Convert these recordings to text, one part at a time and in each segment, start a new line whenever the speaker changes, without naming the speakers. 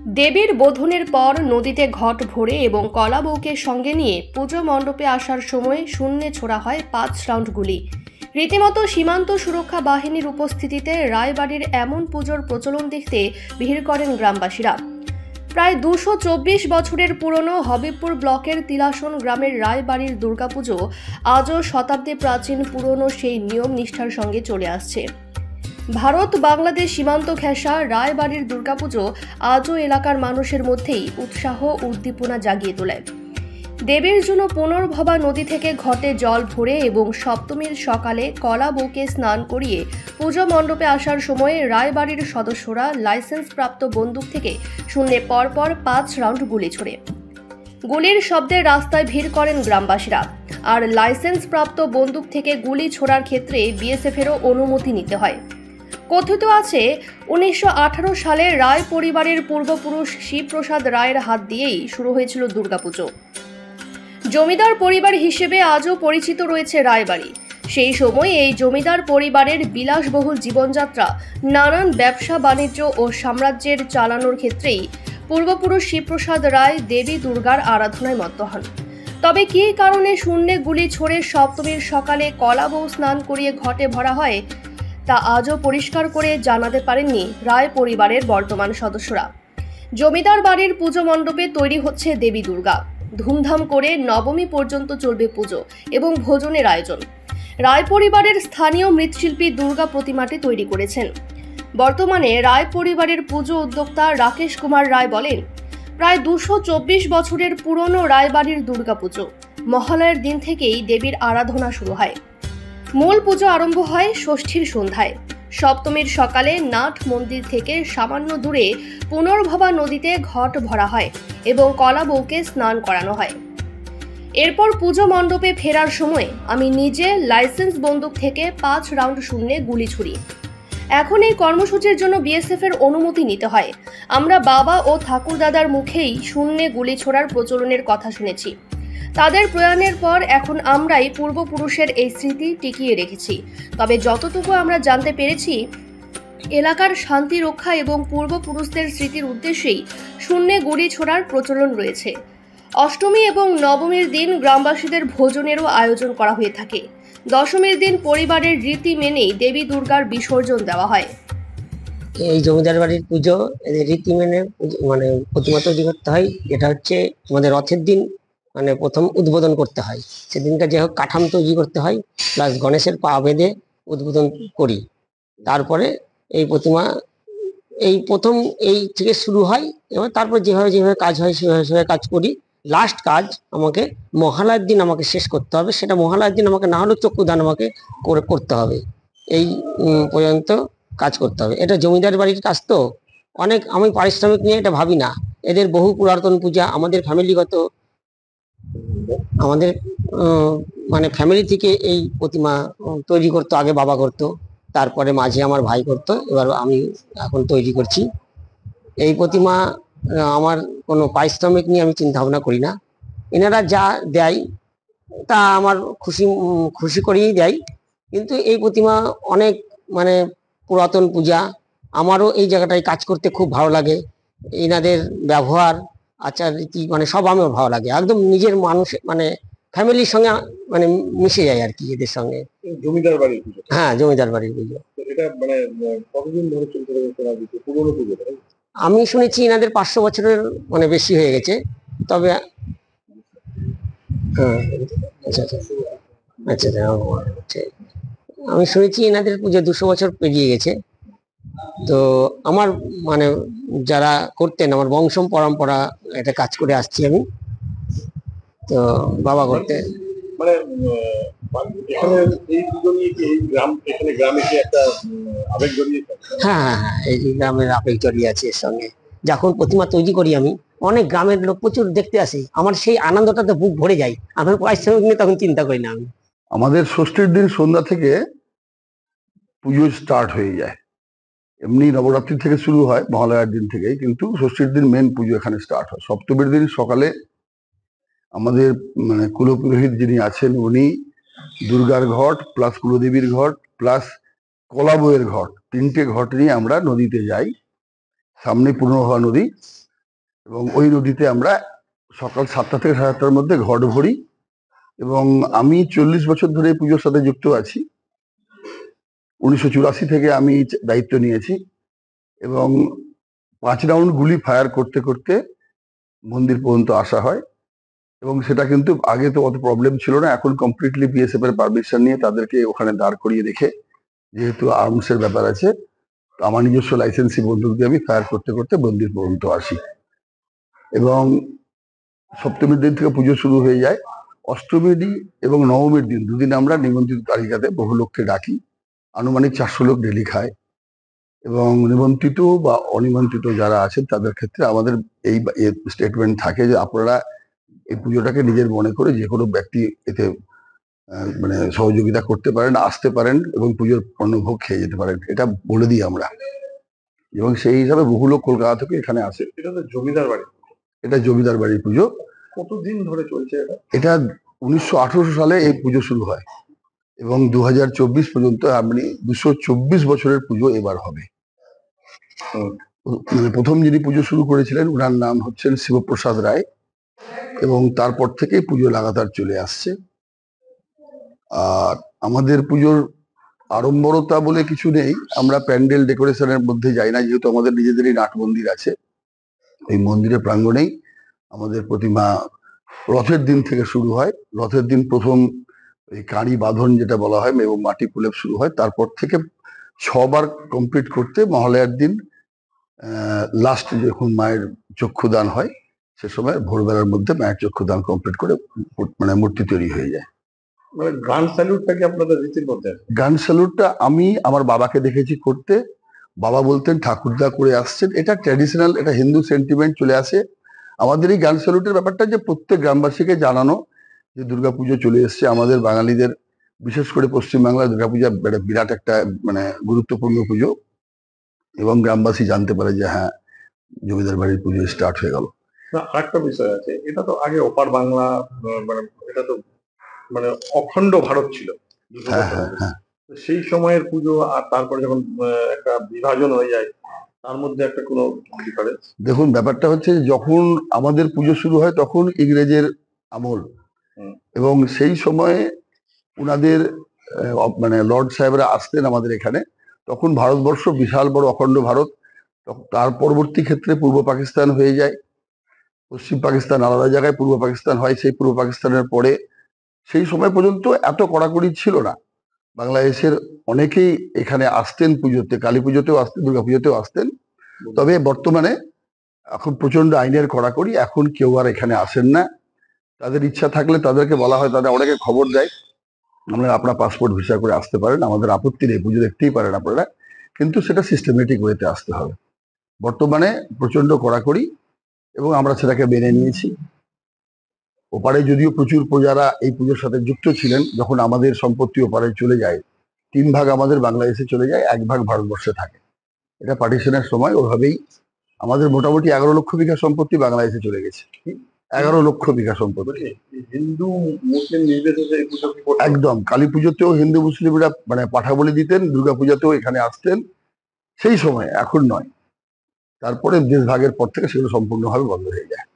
দেবীর বোধনের পর নদীতে ঘট ভরে এবং কলা বউকে সঙ্গে নিয়ে পুজো মণ্ডপে আসার সময় শূন্যে ছোড়া হয় 5 রাউন্ড গুলি। রীতিমতো সীমান্ত সুরক্ষা বাহিনীর উপস্থিতিতে রায়বাড়ির এমন পুজোর প্রচলন দেখতে ভিড় করেন গ্রামবাসীরা। প্রায় 224 বছরের পুরনো হবিবপুর ব্লকের তিলাসন গ্রামের রায়বাড়ির দুর্গাপুজো আজও শতাব্দী প্রাচীন পুরনো সেই নিয়ম নিষ্ঠার সঙ্গে চলে আসছে। ভারত বাংলাদেশ সীমান্ত ঘেঁষা রায়বাড়ির দুর্গাপুজো আজও এলাকার মানুষের মধ্যেই উৎসাহ উদ্দীপনা জাগিয়ে তোলে। দেবীর জন্য পুনর্ভবা নদী থেকে ঘটে জল ভরে এবং সপ্তমীর সকালে কলা বউকে স্নান করিয়ে পুজো মণ্ডপে আসার সময় রায়বাড়ির সদস্যরা লাইসেন্স প্রাপ্ত বন্দুক থেকে শূন্যে পরপর 5 রাউন্ড গুলি ছোড়ে। গুলির শব্দে রাস্তায় ভিড় করেন গ্রামবাসীরা। আর লাইসেন্স প্রাপ্ত বন্দুক থেকে গুলি ছোড়ার ক্ষেত্রে বিএসএফেরও অনুমতি নিতে হয়। কথিত আছে 1918 সালে রায় পরিবারের পূর্বপুরুষ শিবপ্রসাদ রায়ের হাত দিয়েই শুরু হয়েছিল দুর্গাপুজো। জমিদার পরিবার হিসেবে আজও পরিচিত রয়েছে রায়বাড়ি। সেই সময় এই জমিদার পরিবারের বিলাসবহুল জীবনযাত্রা নানান ব্যবসা বাণিজ্য ও সাম্রাজ্যের চালানোর ক্ষেত্রেই পূর্বপুরুষ শিবপ্রসাদ রায় দেবী দুর্গার আরাধনায় মত্ত হন। তবে কী কারণে শূন্যে গুলি ছোড়ে সপ্তমীর সকালে কলা বউ স্নান করিয়ে ঘটে ভরা হয় তা আজও পরিষ্কার করে জানাতে পারেননি রায় পরিবারের বর্তমান সদস্যরা। জমিদার বাড়ির পুজো মণ্ডপে তৈরি হচ্ছে দেবী দুর্গা। ধুমধাম করে নবমী পর্যন্ত চলবে পুজো এবং ভোজনের আয়োজন। রায় পরিবারের স্থানীয় মৃৎশিল্পী দুর্গা প্রতিমাটি তৈরি করেছেন। বর্তমানে রায় পরিবারের পুজো উদ্যোক্তা রাকেশ কুমার রায় বলেন, প্রায় 224 বছরের পুরনো রায়বাড়ির দুর্গাপুজো মহালয়ার দিন থেকেই দেবীর আরাধনা শুরু হয়। মূল পুজো আরম্ভ হয় ষষ্ঠীর সন্ধ্যায়। সপ্তমীর সকালে নাট মন্দির থেকে সামান্য দূরে পুনর্ভবা নদীতে ঘট ভরা হয় এবং কলা বউকে স্নান করানো হয়। এরপর পুজো মণ্ডপে ফেরার সময় আমি নিজে লাইসেন্স বন্দুক থেকে 5 রাউন্ড শূন্যে গুলি ছুড়ি। এখন এই কর্মসূচির জন্য বিএসএফের অনুমতি নিতে হয়। আমরা বাবা ও ঠাকুরদাদার মুখেই শূন্যে গুলি ছোড়ার প্রচলনের কথা শুনেছি। তাদের প্রয়াণের পর এখন আমরাই পূর্বপুরুষের এই স্মৃতি টিকিয়ে রেখেছি। তবে যতটুকু আমরা জানতে পেরেছি, এলাকার শান্তি রক্ষা এবং পূর্বপুরুষদের স্মৃতির উদ্দেশ্যেই শূন্যে গুলি ছোড়ার প্রচলন রয়েছে। অষ্টমী এবং নবমীর দিন গ্রামবাসীদের ভোজনেরও আয়োজন করা হয়ে থাকে। দশমীর দিন পরিবারের রীতি মেনেই দেবী দুর্গার বিসর্জন দেওয়া হয়।
এই জমিদার বাড়ির পুজো এদের রীতি মেনে মানে প্রতিমা তৈরি করতে হয়। এটা হচ্ছে আমাদের রথের দিন মানে প্রথম উদ্বোধন করতে হয়। সেদিনকার যে হোক কাঠাম তৈরি করতে হয়, প্লাস গণেশের পা বেঁধে উদ্বোধন করি। তারপরে এই প্রতিমা এই প্রথম এই থেকে শুরু হয় এবং তারপর যেভাবে যেভাবে কাজ হয় সেভাবে কাজ করি। লাস্ট কাজ আমাকে মহালয়ার দিন আমাকে শেষ করতে হবে। সেটা মহালয়ার দিন আমাকে না হলেও চক্ষুদান আমাকে করতে হবে। এই পর্যন্ত কাজ করতে হবে। এটা জমিদার বাড়ির কাজ তো অনেক আমি পারিশ্রমিক নিয়ে এটা ভাবি না। এদের বহু পুরাতন পূজা আমাদের ফ্যামিলিগত, আমাদের মানে ফ্যামিলি থেকে এই প্রতিমা তৈরি করতো। আগে বাবা করতো, তারপরে মাঝে আমার ভাই করতো, এবার আমি এখন তৈরি করছি। এই প্রতিমা আমার কোনো পারিশ্রমিক নিয়ে আমি চিন্তা ভাবনা করি না। এনারা যা দেয় তা আমার খুশি করেই দেয়। কিন্তু এই প্রতিমা অনেক মানে পুরাতন পূজা। আমারও এই জায়গাটায় কাজ করতে খুব ভালো লাগে। এনাদের ব্যবহার আচার রীতি মানে সব আমার ভালো লাগে। একদম নিজের মানুষ মানে ফ্যামিলির সঙ্গে মানে মিশে যায় আর কি এদের সঙ্গে।
জমিদার বাড়ির পুজো?
হ্যাঁ, জমিদার বাড়ির পুজো।
এটা মানে কতদিন ধরে চলতে থাকে পুরনো পুজো?
আমি শুনেছি এনাদের 500 বছরের মানে বেশি হয়ে গেছে। তবে আচ্ছা আচ্ছা আচ্ছা আচ্ছা আমি শুনেছি এনাদের পুজো 200 বছর পেরিয়ে গেছে। তো আমার মানে যারা করতেন আমার বংশ পরম্পরা এটা কাজ করে আসছি আমি। তো বাবা করতে
মানে এখানে এই পুজো নিয়ে কি এই গ্রামে কি একটা আবেগ জড়িয়ে?
হ্যাঁ হ্যাঁ হ্যাঁ, এই গ্রামের আবেগ জড়িয়ে আছে এর সঙ্গে। যখন প্রতিমা তৈরি করি আমি, অনেক গ্রামের লোক প্রচুর দেখতে আসে। আমার সেই আনন্দটাতে বুক ভরে যায়। আমার পারিশ্রমিক নিয়ে তখন চিন্তা করি না আমি।
আমাদের ষষ্ঠীর দিন সন্ধ্যা থেকে পুজো স্টার্ট হয়ে যায়। এমনি নবরাত্রি থেকে শুরু হয় মহালয়ার দিন থেকেই, কিন্তু ষষ্ঠীর দিন মেন পুজো এখানে স্টার্ট হয়। সপ্তমীর দিন সকালে আমাদের মানে কুলপুরোহিত যিনি আছেন উনি দুর্গার ঘট প্লাস কুলদেবীর ঘট প্লাস কলা বউয়ের ঘট, 3টে ঘট নিয়ে আমরা নদীতে যাই। সামনে পূর্ণভবা নদী, এবং ওই নদীতে আমরা সকাল 7টা থেকে 7:30টার মধ্যে ঘট ভরি। এবং আমি 40 বছর ধরে এই পুজোর সাথে যুক্ত আছি। 1984 থেকে আমি দায়িত্ব নিয়েছি এবং 5 রাউন্ড গুলি ফায়ার করতে করতে মন্দির পর্যন্ত আসা হয়। এবং সেটা কিন্তু আগে তো অত প্রবলেম ছিল না, এখন কমপ্লিটলি বিএসএফ এর পারমিশন নিয়ে তাদেরকে ওখানে দাঁড় করিয়ে রেখে, যেহেতু আর্মসের ব্যাপার আছে, তো আমার নিজস্ব লাইসেন্সি বন্দুক দিয়ে আমি ফায়ার করতে করতে মন্দির পর্যন্ত আসি। এবং সপ্তমীর দিন থেকে পুজো শুরু হয়ে যায়। অষ্টমীর দিন এবং নবমীর দিন দুদিন আমরা নিমন্ত্রিত তালিকাতে বহু লোককে ডাকি। আনুমানিক 400 লোক ডেলি খায়। এবং নিমন্ত্রিত বা অনিমন্ত্রিত যারা আছেন তাদের ক্ষেত্রে আমাদের এই স্টেটমেন্ট থাকে যে আপনারা এই পুজোটাকে নিজের মনে করে যে কোনো ব্যক্তি এতে মানে সহযোগিতা করতে পারেন, আসতে পারেন এবং পুজোর অন্নভোগ খেয়ে যেতে পারেন, এটা বলে দিই আমরা। এবং সেই হিসাবে বহু লোক কলকাতা থেকে এখানে আসে।
এটা তো জমিদার বাড়ি।
এটা জমিদার বাড়ির পুজো।
কতদিন ধরে চলছে এটা?
এটা 1918 সালে এই পুজো শুরু হয় এবং 2024 পর্যন্ত আপনি 224 বছরের পুজো এবার হবে। মানে প্রথম যিনি পুজো শুরু করেছিলেন ওনার নাম হচ্ছেন শিবপ্রসাদ রায় এবং তারপর থেকে পুজো লাগাতার চলে আসছে। আর আমাদের পুজোর আড়ম্বরতা বলে কিছু নেই, আমরা প্যান্ডেল ডেকোরেশনের মধ্যে যাই না, যেহেতু আমাদের নিজেদেরই নাট মন্দির আছে। এই মন্দিরের প্রাঙ্গণেই আমাদের প্রতিমা রথের দিন থেকে শুরু হয়। রথের দিন প্রথম এই কাঁড়ি বাঁধন যেটা বলা হয় এবং মাটি প্রলেপ শুরু হয়, তারপর থেকে 6 বার কমপ্লিট করতে মহালয়ার দিন লাস্ট যখন মায়ের চক্ষুদান হয় সে সময় ভোরবেলার মধ্যে মায়ের চক্ষুদান কমপ্লিট করে মানে মূর্তি তৈরি হয়ে যায়।
মানে গান স্যালুটটা কি আপনাদের রীতির মধ্যে?
গান স্যালুটটা আমি আমার বাবাকে দেখেছি করতে। বাবা বলতেন ঠাকুরদা করে আসছেন, এটা ট্র্যাডিশনাল, এটা হিন্দু সেন্টিমেন্ট চলে আসে। আমাদের এই গান স্যালুটের ব্যাপারটা যে প্রত্যেক গ্রামবাসীকে জানানো যে দুর্গাপুজো চলে এসছে। আমাদের বাঙালিদের বিশেষ করে পশ্চিমবাংলার দুর্গাপূজা বিরাট একটা মানে গুরুত্বপূর্ণ পুজো এবং গ্রামবাসী জানতে পারে যে হ্যাঁ জমিদার বাড়ির পুজো স্টার্ট হয়ে গেল।
না, আরেকটা বিষয় আছে, এটা তো আগে ওপার বাংলা মানে এটা তো মানে অখণ্ড ভারত ছিল।
হ্যাঁ হ্যাঁ হ্যাঁ।
সেই সময়ের পুজো আর তারপরে যখন একটা বিভাজন হয়ে যায় তার মধ্যে একটা কোনো ডিফারেন্স?
দেখুন ব্যাপারটা হচ্ছে যখন আমাদের পুজো শুরু হয় তখন ইংরেজের আমল এবং সেই সময়ে উনাদের মানে লর্ড সাহেবরা আসতেন আমাদের এখানে। তখন ভারতবর্ষ বিশাল বড় অখণ্ড ভারত। তার পরবর্তী ক্ষেত্রে পূর্ব পাকিস্তান হয়ে যায়, পশ্চিম পাকিস্তান আলাদা জায়গায়, পূর্ব পাকিস্তান হয়। সেই পূর্ব পাকিস্তানের পরে সেই সময় পর্যন্ত এত কড়াকড়ি ছিল না। বাংলাদেশের অনেকেই এখানে আসতেন পুজোতে, কালী পুজোতেও আসতেন, দুর্গাপুজোতেও আসতেন। তবে বর্তমানে এখন প্রচন্ড আইনের কড়াকড়ি, এখন কেউ আর এখানে আসেন না। তাদের ইচ্ছা থাকলে তাদেরকে বলা হয়, তাদের অনেকে খবর দেয় আমরা আপনার পাসপোর্ট ভিসা করে আসতে পারেন, আমাদের আপত্তি নেই, পুজো দেখতেই পারেন আপনারা, কিন্তু সেটা সিস্টেমেটিক ওয়েতে আসতে হবে। বর্তমানে প্রচন্ড কড়াকড়ি এবং আমরা সেটাকে মেনে নিয়েছি। ওপারে যদিও প্রচুর প্রজারা এই পুজোর সাথে যুক্ত ছিলেন, যখন আমাদের সম্পত্তি ওপারে চলে যায়, 3 ভাগ আমাদের বাংলাদেশে চলে যায়, 1 ভাগ ভারতবর্ষে থাকে। এটা পার্টিশনের সময় ওভাবেই আমাদের মোটামুটি 11 লক্ষ বিঘা সম্পত্তি বাংলাদেশে চলে গেছে। 11 লক্ষ বিঘা সম্পত্তি।
হিন্দু মুসলিম নির্বিশেষে এই পুজো
একদম। কালী পুজোতেও হিন্দু মুসলিমরা মানে পাঠা বলি দিতেন, দুর্গাপূজাতেও এখানে আসতেন সেই সময়, এখন নয়। তারপরে দেশ ভাগের পর থেকে সেগুলো সম্পূর্ণভাবে বন্ধ হয়ে যায়।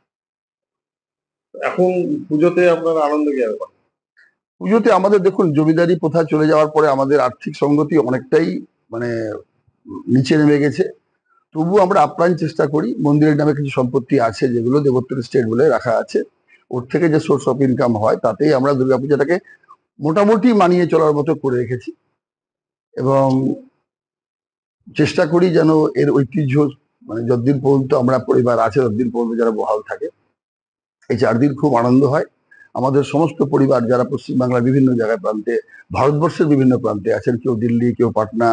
এখন পুজোতে আপনারা আনন্দ কিভাবে পান?
পুজোতে আমাদের দেখুন জমিদারি প্রথা চলে যাওয়ার পরে আমাদের আর্থিক সংগতি অনেকটাই মানে নিচে নেমে গেছে। তবু আমরা আপ্রাণ চেষ্টা করি। মন্দিরের নামে কিছু সম্পত্তি আছে যেগুলো দেবোত্তর স্টেট বলে রাখা আছে, ওর থেকে যে সোর্স অফ ইনকাম হয় তাতেই আমরা দুর্গাপূজাটাকে মোটামুটি মানিয়ে চলার মতো করে রেখেছি এবং চেষ্টা করি যেন এর ঐতিহ্য মানে যতদিন পর্যন্ত আমরা পরিবার আছে ততদিন পর্যন্ত যারা বহাল থাকে। এই 4 দিন খুব আনন্দ হয়। আমাদের সমস্ত পরিবার যারা পশ্চিমবাংলার বিভিন্ন জায়গায় প্রান্তে, ভারতবর্ষের বিভিন্ন প্রান্তে আছেন, কেউ দিল্লি, কেউ পাটনা,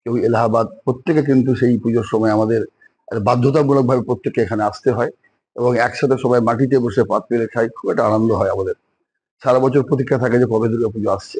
কেউ এলাহাবাদ, প্রত্যেকে কিন্তু সেই পুজোর সময় আমাদের বাধ্যতামূলকভাবে প্রত্যেকে এখানে আসতে হয় এবং একসাথে সবাই মাটিতে বসে পাত পেরে খাই। খুব একটা আনন্দ হয় আমাদের। সারা বছর প্রতীক্ষা থাকে যে কবে দুর্গাপুজো আসছে।